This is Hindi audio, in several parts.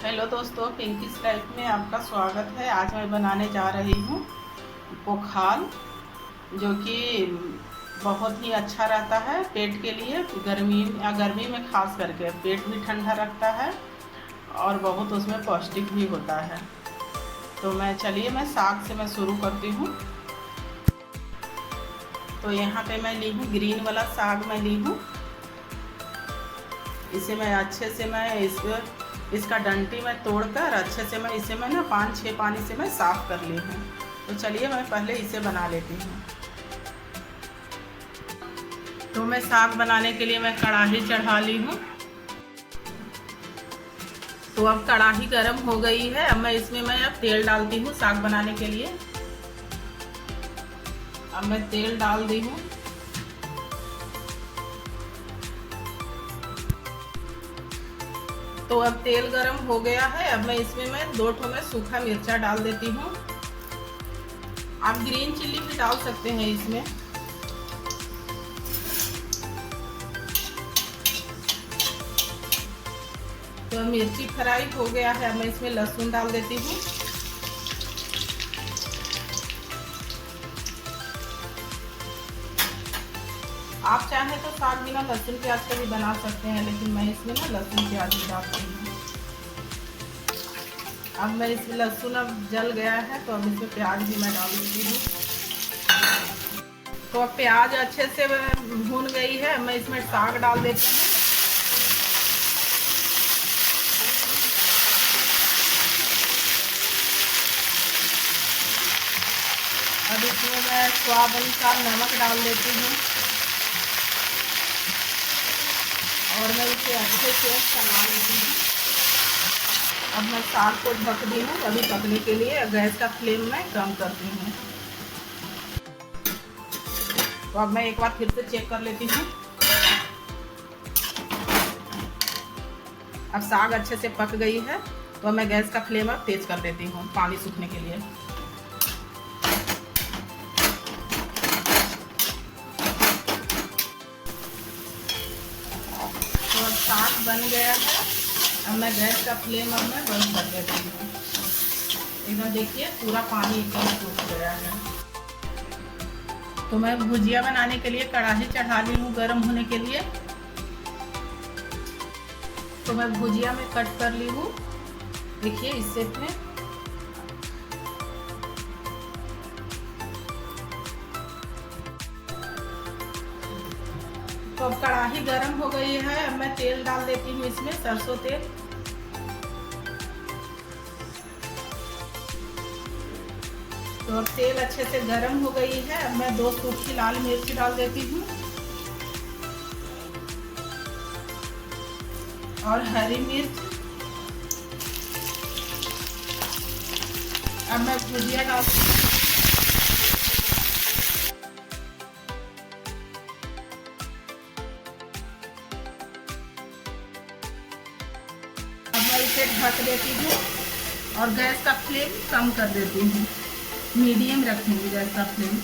हेलो दोस्तों, पिंकीज लाइफ में आपका स्वागत है। आज मैं बनाने जा रही हूँ पोखाल, जो कि बहुत ही अच्छा रहता है पेट के लिए। गर्मी में खास करके पेट भी ठंडा रखता है और बहुत उसमें पौष्टिक भी होता है। तो मैं साग से शुरू करती हूँ। तो यहाँ पे मैं ली हूँ ग्रीन वाला साग मैं ली हूँ। इसे मैं अच्छे से इसका डंटी मैं तोड़कर अच्छे से इसे ना 5-6 पानी से मैं साफ़ कर ली हूँ। तो चलिए मैं पहले इसे बना लेती हूँ। तो मैं साग बनाने के लिए मैं कढ़ाई चढ़ा ली हूँ। तो अब कढ़ाई गर्म हो गई है। अब मैं अब तेल डालती हूँ साग बनाने के लिए। अब मैं तेल डाल दी हूँ। तो अब तेल गरम हो गया है। अब मैं 2 ठो मैं सूखा मिर्चा डाल देती हूँ। आप ग्रीन चिल्ली भी डाल सकते हैं इसमें। तो मिर्ची फ्राई हो गया है। अब मैं इसमें लहसुन डाल देती हूँ। आप चाहें तो साग बिना लहसुन प्याज का भी बना सकते हैं, लेकिन मैं इसमें ना लहसुन प्याज भी डालती हूँ। अब मैं इसमें लहसुन अब जल गया है, तो अब इसमें प्याज भी मैं डाल देती हूँ। तो अब प्याज अच्छे से भून गई है। मैं इसमें साग डाल देती हूँ। अब इसमें मैं स्वाद अनुसार नमक डाल देती हूँ और मैं इसे अच्छे से चला लेती हूँ। अब मैं साग को ढक दी हूँ अभी पकने के लिए। गैस का फ्लेम मैं कम करती हूँ। तो अब मैं एक बार फिर से चेक कर लेती हूँ। अब साग अच्छे से पक गई है। तो मैं गैस का फ्लेम अब तेज कर देती हूँ पानी सूखने के लिए। तो अब साग बन गया है। अब मैं गैस का फ्लेम मैं बंद कर देती हूँ। एकदम देखिए पूरा पानी एकदम सूख गया है। तो मैं भुजिया बनाने के लिए कढ़ाई चढ़ा ली हूँ गर्म होने के लिए। तो मैं भुजिया में कट कर ली हूँ, देखिए इस शेप में। तो अब कढ़ाई गर्म हो गई है। अब मैं तेल डाल देती हूँ इसमें, सरसों तेल। तो अब तेल अच्छे से गर्म हो गई है। अब मैं 2 सूखी लाल मिर्च डाल देती हूँ और हरी मिर्च। अब मैं भुजिया डाल इसे ढक देती हूँ और गैस का फ्लेम कम कर देती हूँ। मीडियम रखेंगे गैस का फ्लेम।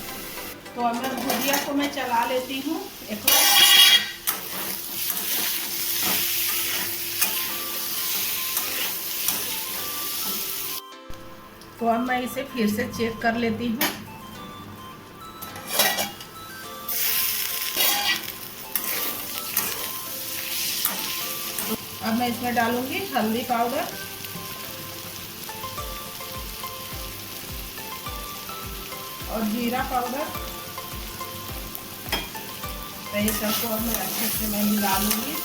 तो अब मैं भुजिया को मैं चला लेती हूँ एक बार। तो अब मैं इसे फिर से चेक कर लेती हूँ। अब मैं इसमें डालूंगी हल्दी पाउडर और जीरा पाउडर। तो ये सबको अब मैं अच्छे से मिला लूँगी।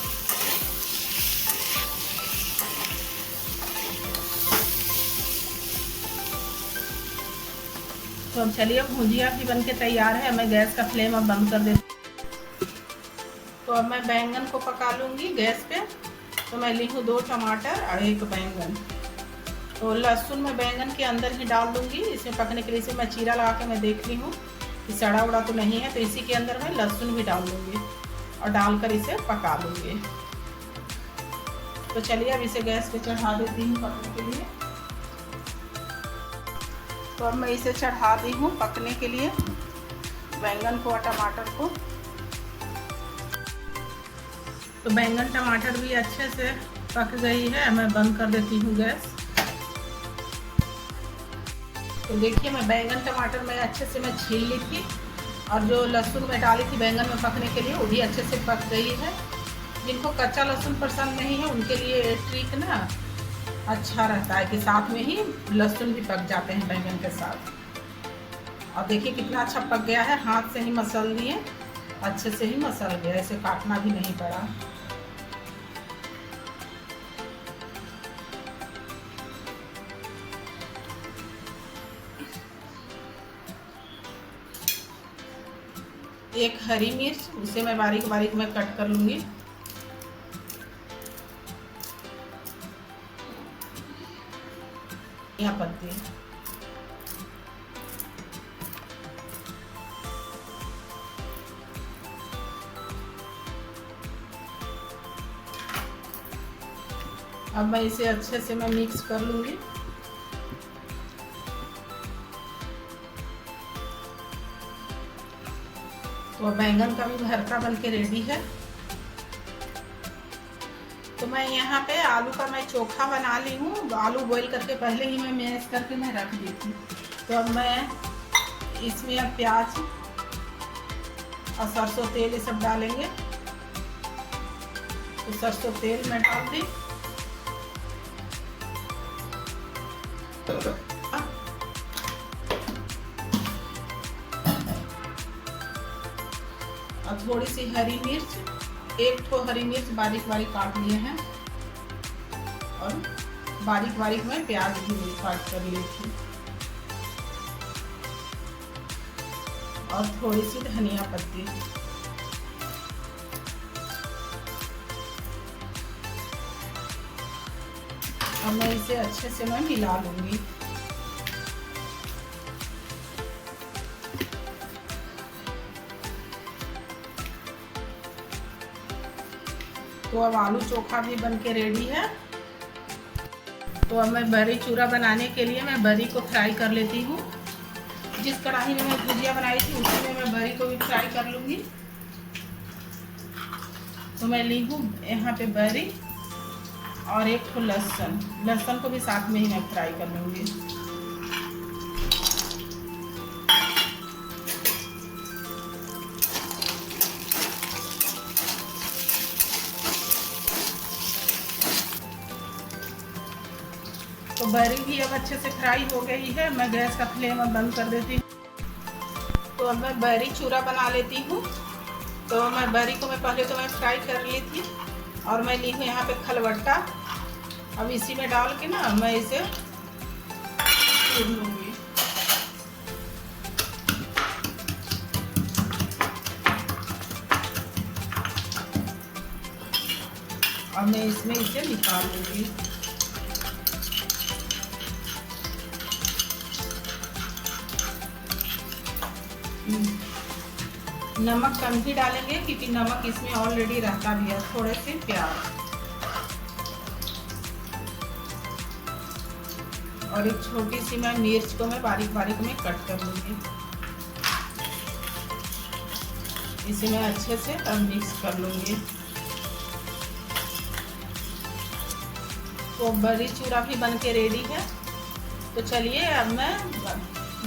तो अब चलिए भुजिया भी बनके तैयार है। मैं गैस का फ्लेम अब बंद कर देती हूँ। तो अब मैं बैंगन को पका लूँगी गैस पे। तो मैं ली हूँ 2 टमाटर और 1 बैंगन। तो लहसुन मैं बैंगन के अंदर ही डाल दूँगी इसमें पकने के लिए। इसे मैं चीरा लगा के मैं देख ली हूँ कि सड़ा उड़ा तो नहीं है। तो इसी के अंदर मैं लहसुन भी डाल दूँगी और डालकर इसे पका लूँगी। तो चलिए अब इसे गैस पे चढ़ा देती हूँ पकने के लिए। तो अब मैं इसे चढ़ा दी हूँ पकने के लिए, बैंगन को और टमाटर को। तो बैंगन टमाटर भी अच्छे से पक गई है, मैं बंद कर देती हूँ गैस। तो देखिए मैं बैंगन टमाटर में अच्छे से मैं छील ली थी, और जो लहसुन मैं डाली थी बैंगन में पकने के लिए वो भी अच्छे से पक गई है। जिनको कच्चा लहसुन पसंद नहीं है उनके लिए ये ट्रिक ना अच्छा रहता है कि साथ में ही लहसुन भी पक जाते हैं बैंगन के साथ। और देखिए कितना अच्छा पक गया है, हाथ से ही मसल दिए, अच्छे से ही मसल गया, इसे काटना भी नहीं पड़ा। एक हरी मिर्च, उसे मैं बारीक बारीक में कट कर लूँगी। यहाँ पत्ती, अब मैं इसे अच्छे से मैं मिक्स कर लूँगी। तो बैंगन का भी भरता बनके रेडी है। तो मैं यहाँ पे आलू का मैं चोखा बना ली हूँ। आलू बॉईल करके पहले ही मैं मैश करके मैं रख दी थी। तो अब मैं इसमें अब प्याज और सरसों तेल ये सब डालेंगे। तो सरसों तेल मैं डाल दी, और थोड़ी सी हरी मिर्च, एक ठो हरी मिर्च बारीक बारीक काट लिए हैं, और बारीक बारीक में प्याज भी काट कर ली थी, और थोड़ी सी धनिया पत्ती। अब मैं इसे अच्छे से मैं मिला लूंगी। तो अब आलू चोखा भी बनके रेडी है। तो अब मैं बरी चूरा बनाने के लिए मैं बरी को फ्राई कर लेती हूँ। जिस कढ़ाई में मैं भुजिया बनाई थी उसी में मैं बरी को भी फ्राई कर लूँगी। तो मैं ली हूँ यहाँ पे बरी और एक ठो लहसुन, लहसुन को भी साथ में ही मैं फ्राई कर लूँगी। तो बरी भी अब अच्छे से फ्राई हो गई है। मैं गैस का फ्लेम अब बंद कर देती हूँ। तो अब मैं बरी चूरा बना लेती हूँ। तो मैं बरी को मैं पहले तो मैं फ्राई कर ली थी, और मैं ली हूँ यहाँ पे खलबट्टा। अब इसी में डाल के ना मैं इसे चूर लूँगी। और मैं इसमें इसे निकाल लूँगी। नमक कम ही डालेंगे क्योंकि नमक इसमें ऑलरेडी रहता भी है। थोड़े से प्याज और एक छोटी सी मैं मिर्च को मैं बारीक बारीक में कट कर लूँगी। इसे मैं अच्छे से अब मिक्स कर लूँगी। तो बरी चूरा भी बन के रेडी है। तो चलिए अब मैं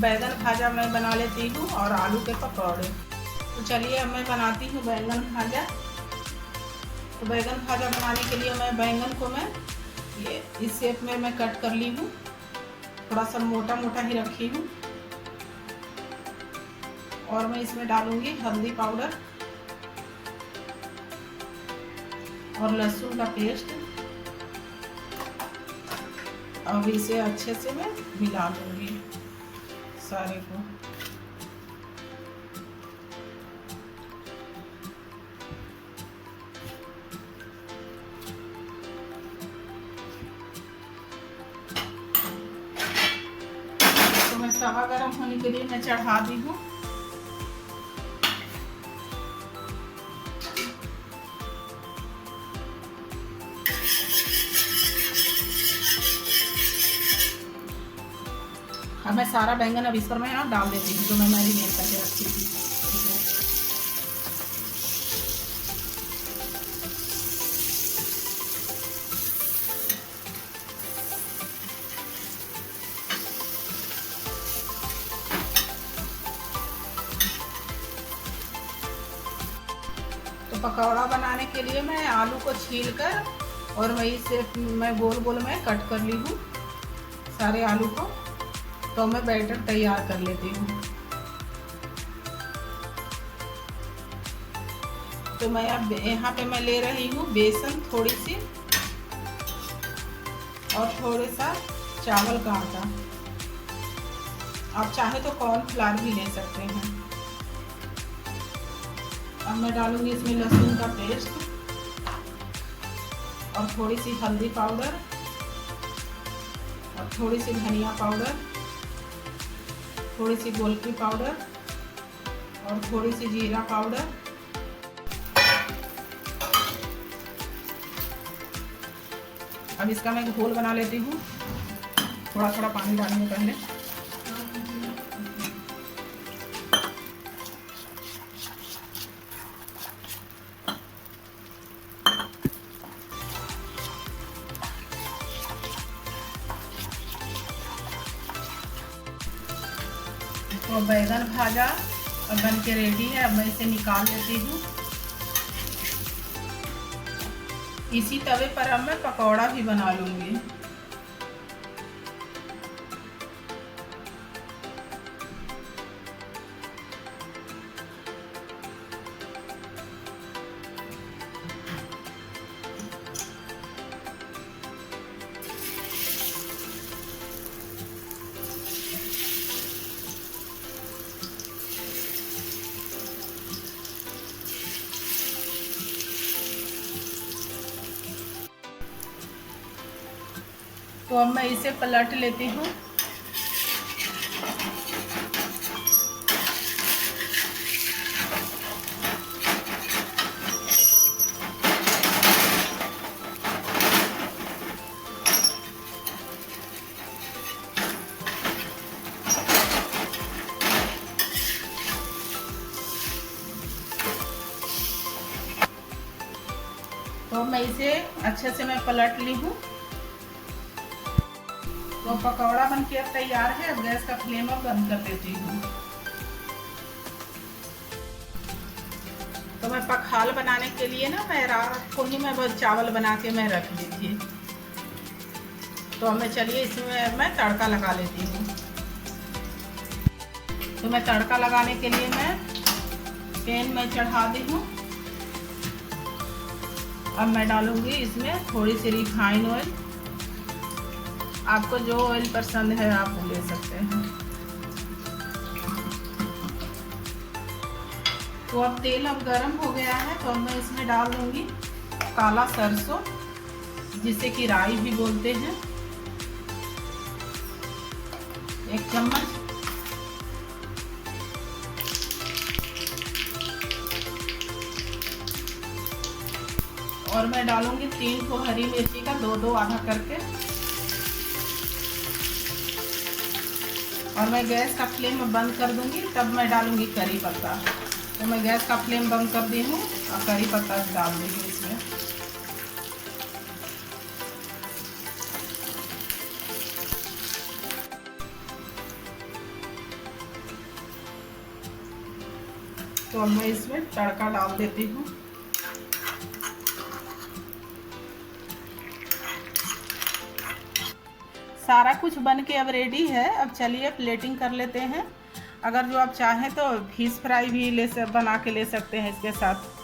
बैगन भाजा मैं बना लेती हूँ और आलू के पकौड़े। तो चलिए अब मैं बनाती हूँ बैंगन भाजा। तो बैंगन भाजा बनाने के लिए मैं बैंगन को मैं ये इस शेप में मैं कट कर ली हूँ। थोड़ा सा मोटा मोटा ही रखी हूँ। और मैं इसमें डालूंगी हल्दी पाउडर और लहसुन का पेस्ट। अब इसे अच्छे से मैं मिला लूँगी सारे को। तो मैं तवा गरम होने के लिए मैं चढ़ा दी हूँ। अब मैं सारा बैंगन अब इस पर मैं यहाँ डाल देती हूँ जो मैं मैरिनेट करके रखी थी। पकौड़ा बनाने के लिए मैं आलू को छील कर और वही से मैं गोल गोल में कट कर ली हूँ सारे आलू को। तो मैं बैटर तैयार कर लेती हूँ। तो मैं अब यहाँ पे मैं ले रही हूँ बेसन थोड़ी सी और थोड़ा सा चावल का आटा। आप चाहे तो कॉर्नफ्लावर भी ले सकते हैं। अब मैं डालूंगी इसमें लहसुन का पेस्ट और थोड़ी सी हल्दी पाउडर और थोड़ी सी धनिया पाउडर, थोड़ी सी गोलकी पाउडर और थोड़ी सी जीरा पाउडर। अब इसका मैं घोल बना लेती हूँ। थोड़ा थोड़ा पानी डालूंगी पहले। तो बैगन भाजा अब बन के रेडी है। अब मैं इसे निकाल लेती हूँ। इसी तवे पर अब मैं पकौड़ा भी बना लूँगी। तो अब मैं इसे पलट लेती हूँ। तो मैं इसे अच्छे से मैं पलट ली हूँ। तो पकौड़ा बन के अब तैयार है। अब गैस का फ्लेम अब बंद कर देती हूँ। तो मैं पखाल बनाने के लिए ना मैं रात को ही मैं बहुत चावल बना के मैं रख दी थी। तो मैं चलिए इसमें मैं तड़का लगा लेती हूँ। तो मैं तड़का लगाने के लिए मैं पैन में चढ़ा दी हूँ। अब मैं डालूंगी इसमें थोड़ी सी रिफाइन ऑयल। आपको जो ऑयल पसंद है आप वो ले सकते हैं। तो अब तेल अब गरम हो गया है। तो अब मैं इसमें डाल दूंगी काला सरसों, जिसे कि राई भी बोलते हैं, 1 चम्मच। और मैं डालूंगी 3 को हरी मिर्ची का 2-2 आधा करके। और मैं गैस का फ्लेम बंद कर दूंगी। तब मैं डालूंगी करी पत्ता। तो मैं गैस का फ्लेम बंद कर दी हूँ और करी पत्ता डाल दूंगी इसमें। तो मैं इसमें तड़का डाल देती हूँ। सारा कुछ बन के अब रेडी है। अब चलिए प्लेटिंग कर लेते हैं। अगर जो आप चाहें तो फिश फ्राई भी बना के ले सकते हैं इसके साथ।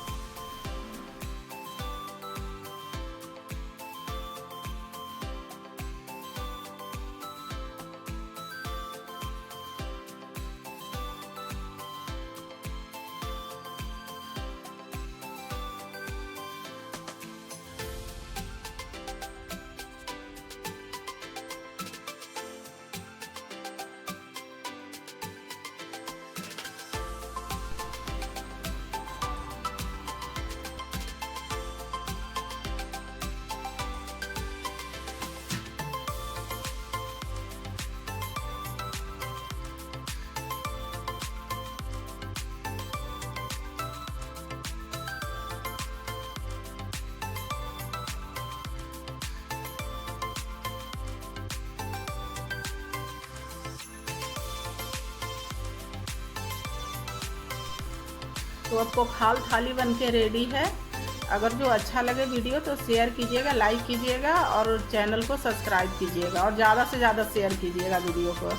तो आपको खाल थाली बन के रेडी है। अगर जो अच्छा लगे वीडियो तो शेयर कीजिएगा, लाइक कीजिएगा और चैनल को सब्सक्राइब कीजिएगा और ज़्यादा से ज़्यादा शेयर कीजिएगा वीडियो को।